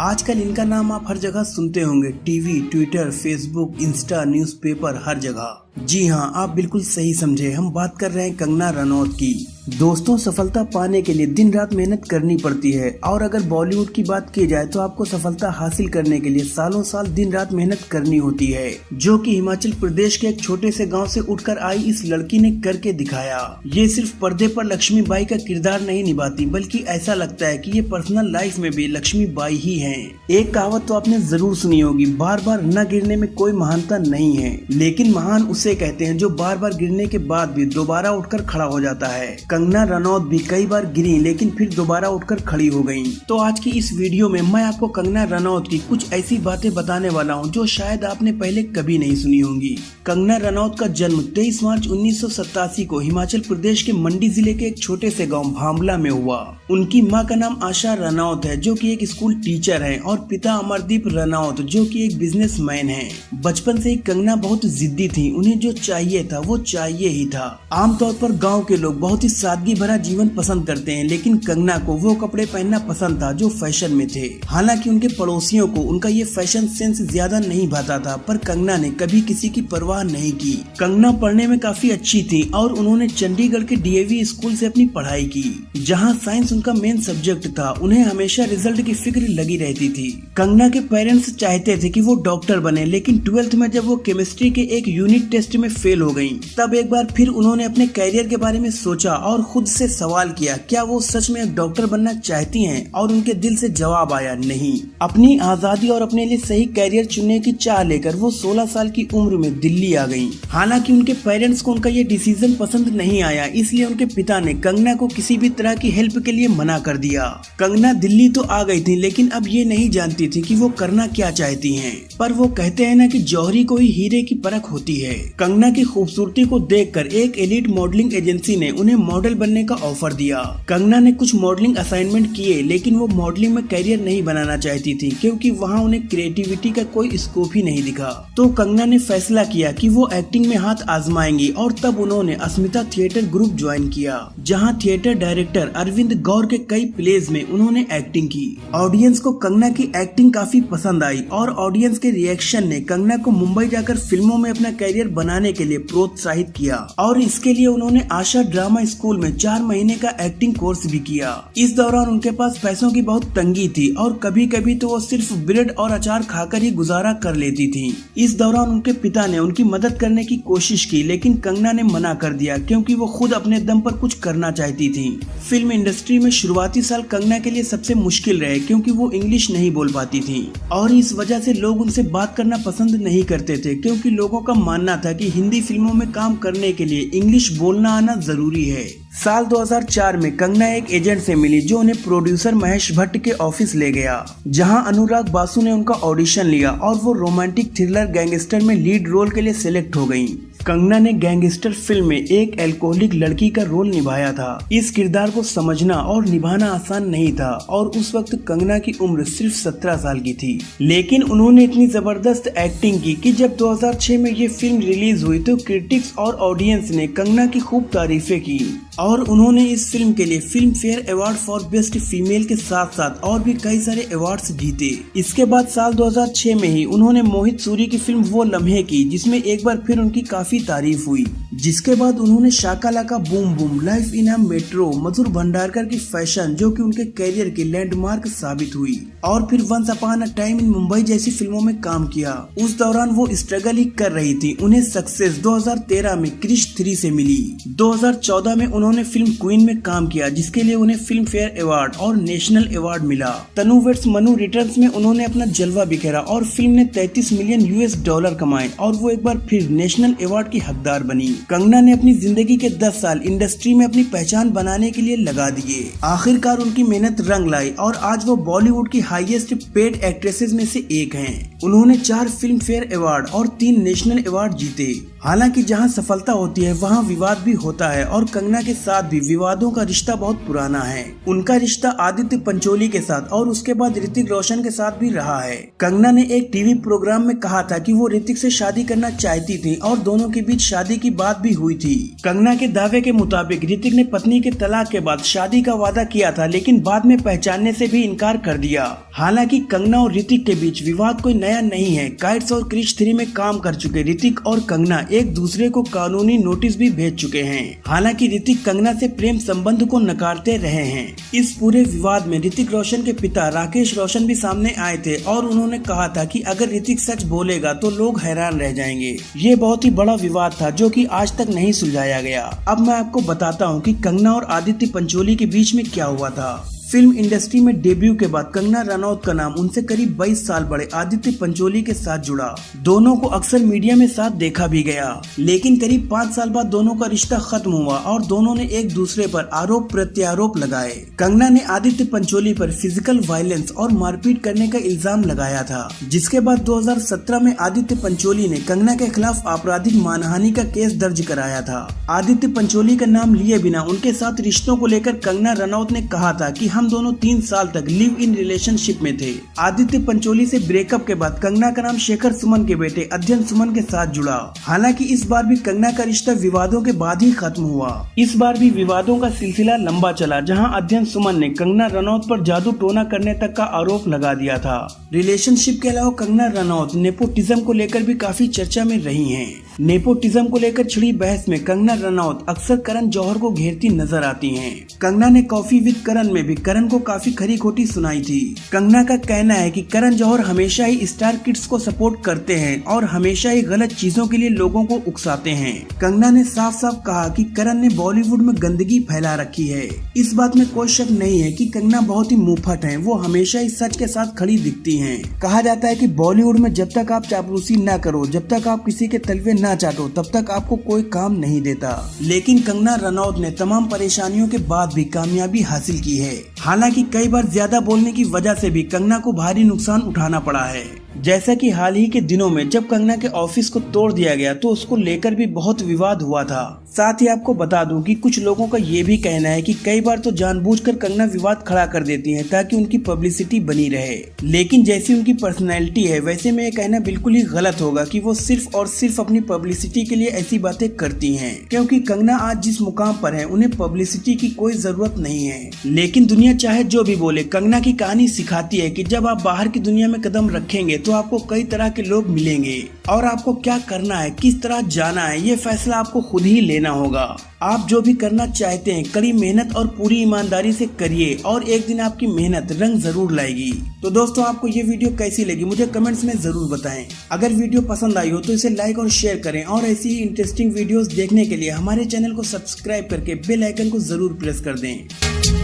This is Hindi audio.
आजकल इनका नाम आप हर जगह सुनते होंगे, TV, Twitter, Facebook, Insta, newspaper, हर जगह। जी हाँ, आप बिल्कुल सही समझे, हम बात कर रहे हैं कंगना रनौत की। दोस्तों, सफलता पाने के लिए दिन रात मेहनत करनी पड़ती है और अगर बॉलीवुड की बात की जाए तो आपको सफलता हासिल करने के लिए सालों साल दिन रात मेहनत करनी होती है, जो कि हिमाचल प्रदेश के एक छोटे से गांव से उठकर आई इस लड़की ने करके दिखाया। ये सिर्फ पर्दे पर लक्ष्मीबाई का किरदार नहीं निभाती, बल्कि ऐसा लगता है कि ये पर्सनल लाइफ में भी लक्ष्मीबाई ही हैं। एक कहावत तो आपने जरूर सुनी होगी, बार बार न गिरने में कोई महानता नहीं है, लेकिन महान उसे कहते हैं जो बार बार गिरने के बाद भी दोबारा उठकर खड़ा हो जाता है। कंगना रनौत भी कई बार गिरी, लेकिन फिर दोबारा उठकर खड़ी हो गयी। तो आज की इस वीडियो में मैं आपको कंगना रनौत की कुछ ऐसी बातें बताने वाला हूँ जो शायद आपने पहले कभी नहीं सुनी होंगी। कंगना रनौत का जन्म 23 मार्च 1987 को हिमाचल प्रदेश के मंडी जिले के एक छोटे से गाँव भांबला में हुआ। उनकी माँ का नाम आशा रनौत है, जो कि एक स्कूल टीचर है, और पिता अमरदीप रनौत, जो कि एक बिजनेसमैन है। बचपन से ही कंगना बहुत जिद्दी थी, उन्हें जो चाहिए था वो चाहिए ही था। आमतौर पर गांव के लोग बहुत ही सादगी भरा जीवन पसंद करते हैं, लेकिन कंगना को वो कपड़े पहनना पसंद था जो फैशन में थे। हालांकि उनके पड़ोसियों को उनका ये फैशन सेंस ज्यादा नहीं भाता था, पर कंगना ने कभी किसी की परवाह नहीं की। कंगना पढ़ने में काफी अच्छी थी और उन्होंने चंडीगढ़ के डीएवी स्कूल से अपनी पढ़ाई की, जहाँ साइंस उनका मेन सब्जेक्ट था। उन्हें हमेशा रिजल्ट की फिक्र लगी रहती थी। कंगना के पेरेंट्स चाहते थे कि वो डॉक्टर बने, लेकिन 12th में जब वो केमिस्ट्री के एक यूनिट टेस्ट में फेल हो गयी, तब एक बार फिर उन्होंने अपने कैरियर के बारे में सोचा और खुद से सवाल किया, क्या वो सच में एक डॉक्टर बनना चाहती हैं? और उनके दिल से जवाब आया, नहीं। अपनी आजादी और अपने लिए सही कैरियर चुनने की चाह लेकर वो 16 साल की उम्र में दिल्ली आ गयी। हालांकि उनके पेरेंट्स को उनका ये डिसीजन पसंद नहीं आया, इसलिए उनके पिता ने कंगना को किसी भी तरह की हेल्प के लिए मना कर दिया। कंगना दिल्ली तो आ गई थी, लेकिन अब ये नहीं जानती थी कि वो करना क्या चाहती हैं। पर वो कहते हैं ना कि जौहरी को ही हीरे की परख होती है। कंगना की खूबसूरती को देखकर एक एलीट मॉडलिंग एजेंसी ने उन्हें मॉडल बनने का ऑफर दिया। कंगना ने कुछ मॉडलिंग असाइनमेंट किए, लेकिन वो मॉडलिंग में करियर नहीं बनाना चाहती थी, क्योंकि वहाँ उन्हें क्रिएटिविटी का कोई स्कोप ही नहीं दिखा। तो कंगना ने फैसला किया कि वो एक्टिंग में हाथ आजमाएंगी, और तब उन्होंने अस्मिता थिएटर ग्रुप ज्वाइन किया, जहाँ थिएटर डायरेक्टर अरविंद गौर के कई प्लेज में उन्होंने एक्टिंग की। ऑडियंस को कंगना की एक्टिंग काफी पसंद आई और ऑडियंस के रिएक्शन ने कंगना को मुंबई जाकर फिल्मों में अपना करियर बनाने के लिए प्रोत्साहित किया, और इसके लिए उन्होंने आशा ड्रामा स्कूल में 4 महीने का एक्टिंग कोर्स भी किया। इस दौरान उनके पास पैसों की बहुत तंगी थी और कभी कभी तो वो सिर्फ ब्रेड और अचार खाकर ही गुजारा कर लेती थी। इस दौरान उनके पिता ने उनकी मदद करने की कोशिश की, लेकिन कंगना ने मना कर दिया, क्योंकि वो खुद अपने दम पर कुछ करना चाहती थी। फिल्म इंडस्ट्री में शुरुआती साल कंगना के लिए सबसे मुश्किल रहे, क्योंकि वो इंग्लिश नहीं बोल पाती थी और इस वजह से लोग उनसे बात करना पसंद नहीं करते थे, क्योंकि लोगों का मानना था कि हिंदी फिल्मों में काम करने के लिए इंग्लिश बोलना आना जरूरी है। साल 2004 में कंगना एक एजेंट से मिली, जो उन्हें प्रोड्यूसर महेश भट्ट के ऑफिस ले गया, जहां अनुराग बासु ने उनका ऑडिशन लिया और वो रोमांटिक थ्रिलर गैंगस्टर में लीड रोल के लिए सिलेक्ट हो गयी। कंगना ने गैंगस्टर फिल्म में एक अल्कोहलिक लड़की का रोल निभाया था। इस किरदार को समझना और निभाना आसान नहीं था, और उस वक्त कंगना की उम्र सिर्फ 17 साल की थी, लेकिन उन्होंने इतनी जबरदस्त एक्टिंग की कि जब 2006 में ये फिल्म रिलीज हुई तो क्रिटिक्स और ऑडियंस ने कंगना की खूब तारीफें की, और उन्होंने इस फिल्म के लिए film fair award for best female के साथ साथ और भी कई सारे अवार्ड्स जीते। इसके बाद साल 2006 में ही उन्होंने मोहित सूरी की फिल्म वो लम्हे की, जिसमें एक बार फिर उनकी काफी तारीफ हुई। जिसके बाद उन्होंने शाका लाका बूम बूम, लाइफ इन अ मेट्रो, मधुर भंडारकर की फैशन, जो कि उनके करियर की लैंडमार्क साबित हुई, और फिर once upon a time in Mumbai जैसी फिल्मों में काम किया। उस दौरान वो स्ट्रगल ही कर रही थी। उन्हें सक्सेस 2013 में क्रिश 3 से मिली। 2014 में उन्होंने फिल्म क्वीन में काम किया, जिसके लिए उन्हें फिल्म फेयर अवार्ड और नेशनल अवार्ड मिला। तनु वेड्स मनु रिटर्न्स में उन्होंने अपना जलवा बिखेरा और फिल्म ने $33 मिलियन कमाए, और वो एक बार फिर नेशनल अवार्ड की हकदार बनी। कंगना ने अपनी जिंदगी के 10 साल इंडस्ट्री में अपनी पहचान बनाने के लिए लगा दिए। आखिरकार उनकी मेहनत रंग लाई और आज वो बॉलीवुड की हाईएस्ट पेड एक्ट्रेसेस में से एक हैं। उन्होंने 4 फिल्म फेयर अवार्ड और 3 नेशनल अवार्ड जीते। हालांकि जहां सफलता होती है वहां विवाद भी होता है, और कंगना के के साथ भी विवादों का रिश्ता बहुत पुराना है। उनका रिश्ता आदित्य पंचोली के साथ और उसके बाद ऋतिक रोशन के साथ भी रहा है। कंगना ने एक टीवी प्रोग्राम में कहा था कि वो ऋतिक से शादी करना चाहती थी और दोनों के बीच शादी की बात भी हुई थी। कंगना के दावे के मुताबिक ऋतिक ने पत्नी के तलाक के बाद शादी का वादा किया था, लेकिन बाद में पहचानने से भी इनकार कर दिया। हालांकि कंगना और ऋतिक के बीच विवाद कोई नया नहीं है। काइट्स और क्रिश 3 में काम कर चुके ऋतिक और कंगना एक दूसरे को कानूनी नोटिस भी भेज चुके हैं। हालांकि ऋतिक कंगना से प्रेम संबंध को नकारते रहे हैं। इस पूरे विवाद में ऋतिक रोशन के पिता राकेश रोशन भी सामने आए थे और उन्होंने कहा था कि अगर ऋतिक सच बोलेगा तो लोग हैरान रह जाएंगे। ये बहुत ही बड़ा विवाद था जो कि आज तक नहीं सुलझाया गया। अब मैं आपको बताता हूँ कि कंगना और आदित्य पंचोली के बीच में क्या हुआ था। फिल्म इंडस्ट्री में डेब्यू के बाद कंगना रनौत का नाम उनसे करीब 22 साल बड़े आदित्य पंचोली के साथ जुड़ा। दोनों को अक्सर मीडिया में साथ देखा भी गया, लेकिन करीब 5 साल बाद दोनों का रिश्ता खत्म हुआ और दोनों ने एक दूसरे पर आरोप प्रत्यारोप लगाए। कंगना ने आदित्य पंचोली पर फिजिकल वायलेंस और मारपीट करने का इल्जाम लगाया था, जिसके बाद 2017 में आदित्य पंचोली ने कंगना के खिलाफ आपराधिक मानहानि का केस दर्ज कराया था। आदित्य पंचोली का नाम लिए बिना उनके साथ रिश्तों को लेकर कंगना रनौत ने कहा था कि हम दोनों 3 साल तक लिव इन रिलेशनशिप में थे। आदित्य पंचोली से ब्रेकअप के बाद कंगना का नाम शेखर सुमन के बेटे अध्ययन सुमन के साथ जुड़ा। हालांकि इस बार भी कंगना का रिश्ता विवादों के बाद ही खत्म हुआ। इस बार भी विवादों का सिलसिला लंबा चला, जहां अध्ययन सुमन ने कंगना रनौत पर जादू टोना करने तक का आरोप लगा दिया था। रिलेशनशिप के अलावा कंगना रनौत नेपोटिज्म को लेकर भी काफी चर्चा में रही हैं। नेपोटिज्म को लेकर छिड़ी बहस में कंगना रनौत अक्सर करण जौहर को घेरती नजर आती हैं। कंगना ने कॉफी विद करण में भी करण को काफी खरी खोटी सुनाई थी। कंगना का कहना है कि करण जौहर हमेशा ही स्टार किड्स को सपोर्ट करते हैं और हमेशा ही गलत चीजों के लिए लोगों को उकसाते हैं। कंगना ने साफ साफ कहा कि करण ने बॉलीवुड में गंदगी फैला रखी है। इस बात में कोई शक नहीं है कि कंगना बहुत ही मुंहफट हैं। वो हमेशा ही सच के साथ खड़ी दिखती हैं। कहा जाता है कि बॉलीवुड में जब तक आप चापलूसी न करो, जब तक आप किसी के तलवे न चाटो, तब तक आपको कोई काम नहीं देता। लेकिन कंगना रनौत ने तमाम परेशानियों के बाद भी कामयाबी हासिल की है। हालांकि कई बार ज्यादा बोलने की वजह से भी कंगना को भारी नुकसान उठाना पड़ा है। जैसा कि हाल ही के दिनों में जब कंगना के ऑफिस को तोड़ दिया गया तो उसको लेकर भी बहुत विवाद हुआ था। साथ ही आपको बता दूं कि कुछ लोगों का ये भी कहना है कि कई बार तो जानबूझकर कंगना विवाद खड़ा कर देती हैं ताकि उनकी पब्लिसिटी बनी रहे। लेकिन जैसी उनकी पर्सनैलिटी है, वैसे में ये कहना बिल्कुल ही गलत होगा कि वो सिर्फ और सिर्फ अपनी पब्लिसिटी के लिए ऐसी बातें करती हैं, क्योंकि कंगना आज जिस मुकाम पर है उन्हें पब्लिसिटी की कोई जरूरत नहीं है। लेकिन दुनिया चाहे जो भी बोले, कंगना की कहानी सिखाती है कि जब आप बाहर की दुनिया में कदम रखेंगे तो आपको कई तरह के लोग मिलेंगे और आपको क्या करना है, किस तरह जाना है, ये फैसला आपको खुद ही लेना होगा। आप जो भी करना चाहते हैं कड़ी मेहनत और पूरी ईमानदारी से करिए और एक दिन आपकी मेहनत रंग जरूर लाएगी। तो दोस्तों, आपको ये वीडियो कैसी लगी मुझे कमेंट्स में जरूर बताएं। अगर वीडियो पसंद आई हो तो इसे लाइक और शेयर करें और ऐसी ही इंटरेस्टिंग वीडियोस देखने के लिए हमारे चैनल को सब्सक्राइब करके बेल आइकन को जरूर प्रेस कर दें।